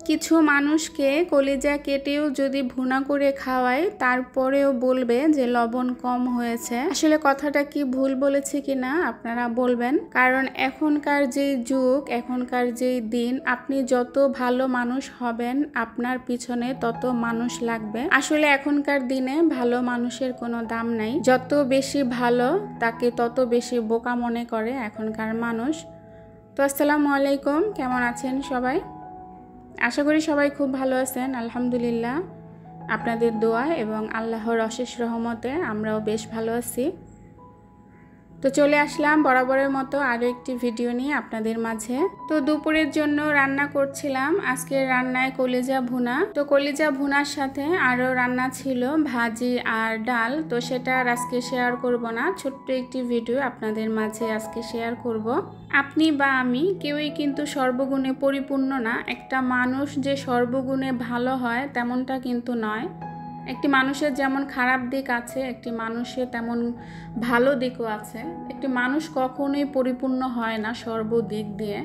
কিছু মানুষকে কলিজা কেটেও যদি ভুনা করে খাওয়ায় তারপরেও বলবে যে লবণ কম হয়েছে। আসলে কথাটা কি ভুল বলেছে কিনা আপনারা বলবেন, কারণ এখনকার যেই যুগ, এখনকার যেই দিন, আপনি যত ভালো মানুষ হবেন আপনার পিছনে তত মানুষ লাগবে। আসলে এখনকার দিনে ভালো মানুষের কোনো দাম নাই। যত বেশি ভালো তাকে তত বেশি বোকা মনে করে এখনকার মানুষ। তো আসসালামু আলাইকুম, কেমন আছেন সবাই? আশা করি সবাই খুব ভালো আছেন। আলহামদুলিল্লাহ, আপনাদের দোয়া এবং আল্লাহর অশেষ রহমতে আমরাও বেশ ভালো আছি। তো চলে আসলাম বরাবরের মতো আরও একটি ভিডিও নিয়ে আপনাদের মাঝে। তো দুপুরের জন্য রান্না করছিলাম। আজকের রান্নায় কলিজা ভুনা। তো কলিজা ভুনার সাথে আরও রান্না ছিল ভাজি আর ডাল। তো সেটা আর আজকে শেয়ার করব না, ছোট্ট একটি ভিডিও আপনাদের মাঝে আজকে শেয়ার করব। আপনি বা আমি কেউই কিন্তু সর্বগুণে পরিপূর্ণ না। একটা মানুষ যে সর্বগুণে ভালো হয় তেমনটা কিন্তু নয়। একটি মানুষের যেমন খারাপ দিক আছে, একটি মানুষের তেমন ভালো দিকও আছে। একটি মানুষ কখনোই পরিপূর্ণ হয় না সর্বদিক দিয়ে।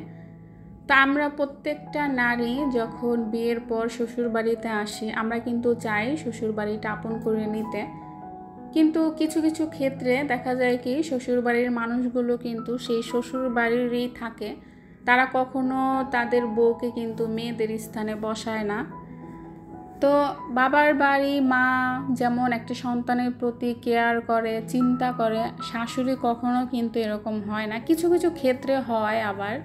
তো আমরা প্রত্যেকটা নারী যখন বিয়ের পর শ্বশুর বাড়িতে আসি, আমরা কিন্তু চাই শ্বশুর বাড়িটা আপন করে নিতে। কিন্তু কিছু কিছু ক্ষেত্রে দেখা যায় কি শ্বশুর বাড়ির মানুষগুলো কিন্তু সেই শ্বশুর বাড়িরই থাকে। তারা কখনো তাদের বউকে কিন্তু মেয়েদের স্থানে বসায় না। তো বাবার বাড়ি মা যেমন একটা সন্তানের প্রতি কেয়ার করে, চিন্তা করে, শাশুড়ি কখনো কিন্তু এরকম হয় না। কিছু কিছু ক্ষেত্রে হয় আবার।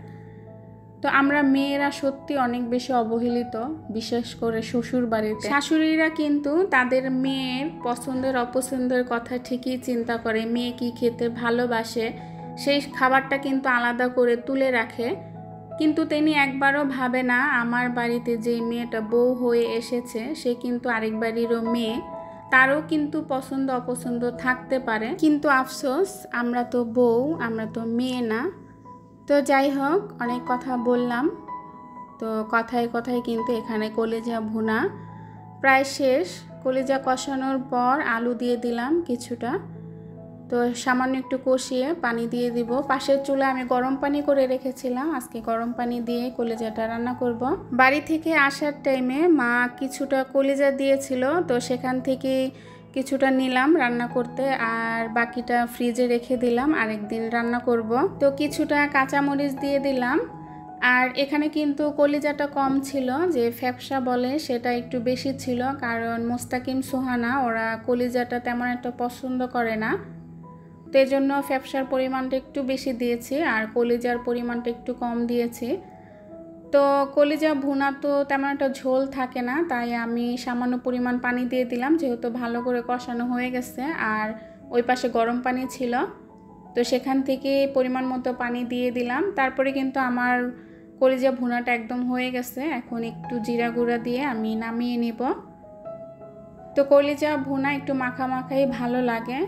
তো আমরা মেয়েরা সত্যি অনেক বেশি অবহেলিত, বিশেষ করে শ্বশুর বাড়িতে। শাশুড়িরা কিন্তু তাদের মেয়ের পছন্দের অপছন্দের কথা ঠিকই চিন্তা করে, মেয়ে কি খেতে ভালোবাসে সেই খাবারটা কিন্তু আলাদা করে তুলে রাখে। কিন্তু তিনি একবারও ভাবে না আমার বাড়িতে যে মেয়েটা বউ হয়ে এসেছে সে কিন্তু আরেক বাড়িরও মেয়ে, তারও কিন্তু পছন্দ অপছন্দ থাকতে পারে। কিন্তু আফসোস, আমরা তো বউ, আমরা তো মেয়ে না। তো যাই হোক, অনেক কথা বললাম। তো কথায় কথায় কিন্তু এখানে কলিজা ভুনা প্রায় শেষ। কলিজা কষানোর পর আলু দিয়ে দিলাম কিছুটা। তো সামান্য একটু কষিয়ে পানি দিয়ে দিব। পাশের চুলায় আমি গরম পানি করে রেখেছিলাম, আজকে গরম পানি দিয়ে কলিজাটা রান্না করব। বাড়ি থেকে আসার টাইমে মা কিছুটা কলিজা দিয়েছিল, তো সেখান থেকে কিছুটা নিলাম রান্না করতে, আর বাকিটা ফ্রিজে রেখে দিলাম, আরেকদিন রান্না করব। তো কিছুটা কাঁচামরিচ দিয়ে দিলাম। আর এখানে কিন্তু কলিজাটা কম ছিল, যে ফ্যাপসা বলে সেটা একটু বেশি ছিল, কারণ মোস্তাকিম সোহানা ওরা কলিজাটা তেমন একটা পছন্দ করে না। তো এই জন্য ফ্যাপসার পরিমাণটা একটু বেশি দিয়েছি আর কলিজার পরিমাণটা একটু কম দিয়েছি। তো কলিজা ভুনা তো তেমন একটা ঝোল থাকে না, তাই আমি সামান্য পরিমাণ পানি দিয়ে দিলাম, যেহেতু ভালো করে কষানো হয়ে গেছে। আর ওই পাশে গরম পানি ছিল, তো সেখান থেকে পরিমাণ মতো পানি দিয়ে দিলাম। তারপরে কিন্তু আমার কলিজা ভুনাটা একদম হয়ে গেছে। এখন একটু জিরা গুঁড়া দিয়ে আমি নামিয়ে নিব। তো কলিজা ভুনা একটু মাখা মাখাই ভালো লাগে।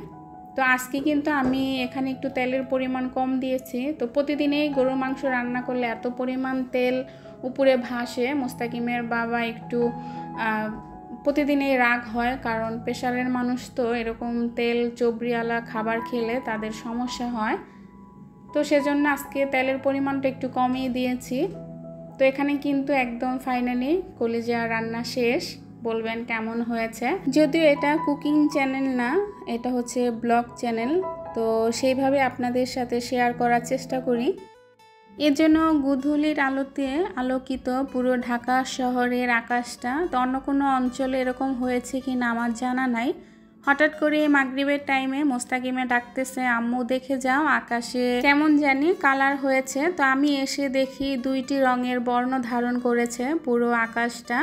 তো আজকে কিন্তু আমি এখানে একটু তেলের পরিমাণ কম দিয়েছি। তো প্রতিদিনেই গরুর মাংস রান্না করলে এত পরিমাণ তেল উপরে ভাসে, মোস্তাকিমের বাবা একটু প্রতিদিনেই রাগ হয়, কারণ প্রেশারের মানুষ তো এরকম তেল চবড়িওয়ালা খাবার খেলে তাদের সমস্যা হয়। তো সেজন্য আজকে তেলের পরিমাণটা একটু কমিয়ে দিয়েছি। তো এখানে কিন্তু একদম ফাইনালি কলিজা রান্না শেষ। বলবেন কেমন হয়েছে। যদিও এটা কুকিং চ্যানেল না, এটা হচ্ছে ব্লগ চ্যানেল, তো সেইভাবে আপনাদের সাথে শেয়ার করার চেষ্টা করি। এর জন্য গোধূলির আলোতে আলোকিত পুরো ঢাকা শহরের আকাশটা। তো অন্য কোনো অঞ্চলে এরকম হয়েছে কি না আমার জানা নাই। হঠাৎ করে মাগরিবের টাইমে মোস্তাকিমে ডাকতেছে, আম্মু দেখে যাও আকাশে কেমন জানি কালার হয়েছে। তো আমি এসে দেখি দুইটি রঙের বর্ণ ধারণ করেছে পুরো আকাশটা।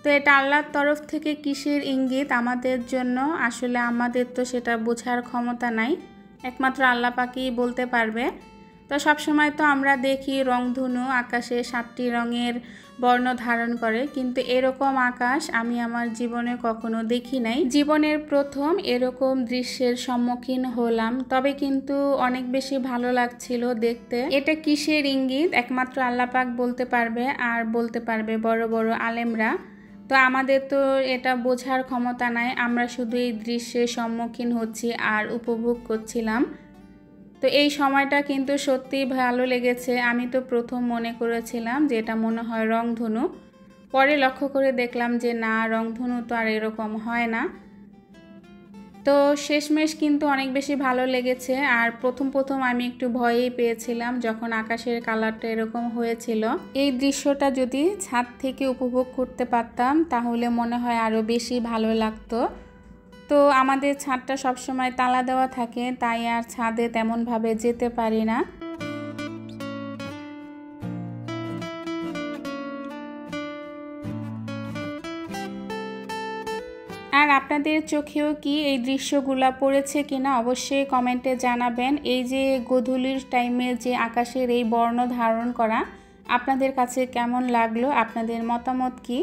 তো এটা আল্লাহর তরফ থেকে কিসের ইঙ্গিত আমাদের জন্য, আসলে আমাদের তো সেটা বোঝার ক্ষমতা নাই, একমাত্র আল্লাহ পাকই বলতে পারবে। তো সবসময় তো আমরা দেখি রংধনু আকাশে 7টি রঙের বর্ণ ধারণ করে, কিন্তু এরকম আকাশ আমি আমার জীবনে কখনো দেখি নাই। জীবনের প্রথম এরকম দৃশ্যের সম্মুখীন হলাম, তবে কিন্তু অনেক বেশি ভালো লাগছিল দেখতে। এটা কিসের ইঙ্গিত একমাত্র আল্লাহ পাক বলতে পারবে, আর বলতে পারবে বড় বড় আলেমরা। তো আমাদের তো এটা বোঝার ক্ষমতা নাই, আমরা শুধু এই দৃশ্যের সম্মুখীন হচ্ছি আর উপভোগ করছিলাম। তো এই সময়টা কিন্তু সত্যিই ভালো লেগেছে। আমি তো প্রথম মনে করেছিলাম যে এটা মনে হয় রংধনু, পরে লক্ষ্য করে দেখলাম যে না, রংধনু তো আর এরকম হয় না। তো শেষমেশ কিন্তু অনেক বেশি ভালো লেগেছে। আর প্রথম আমি একটু ভয়ই পেয়েছিলাম যখন আকাশের কালারটা এরকম হয়েছিল। এই দৃশ্যটা যদি ছাদ থেকে উপভোগ করতে পারতাম তাহলে মনে হয় আরও বেশি ভালো লাগতো। তো আমাদের ছাদটা সবসময় তালা দেওয়া থাকে, তাই আর ছাদে তেমনভাবে যেতে পারি না। আর আপনাদের চোখেও কি এই দৃশ্যগুলা পড়েছে কিনা অবশ্যই কমেন্টে জানাবেন। এই যে গোধূলির টাইমে যে আকাশের এই বর্ণ ধারণ করা আপনাদের কাছে কেমন লাগলো, আপনাদের মতামত কি?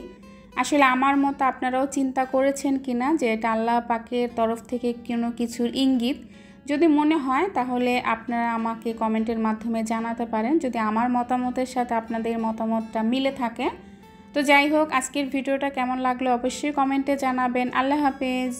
আসলে আমার মতো আপনারাও চিন্তা করেছেন কিনা যে এটা আল্লাহ পাকের তরফ থেকে কোনো কিছুর ইঙ্গিত? যদি মনে হয় তাহলে আপনারা আমাকে কমেন্টের মাধ্যমে জানাতে পারেন, যদি আমার মতামতের সাথে আপনাদের মতামতটা মিলে থাকে। তো যাই হোক, আজকের ভিডিওটা কেমন লাগলো অবশ্যই কমেন্টে জানাবেন। আল্লাহ হাফেজ।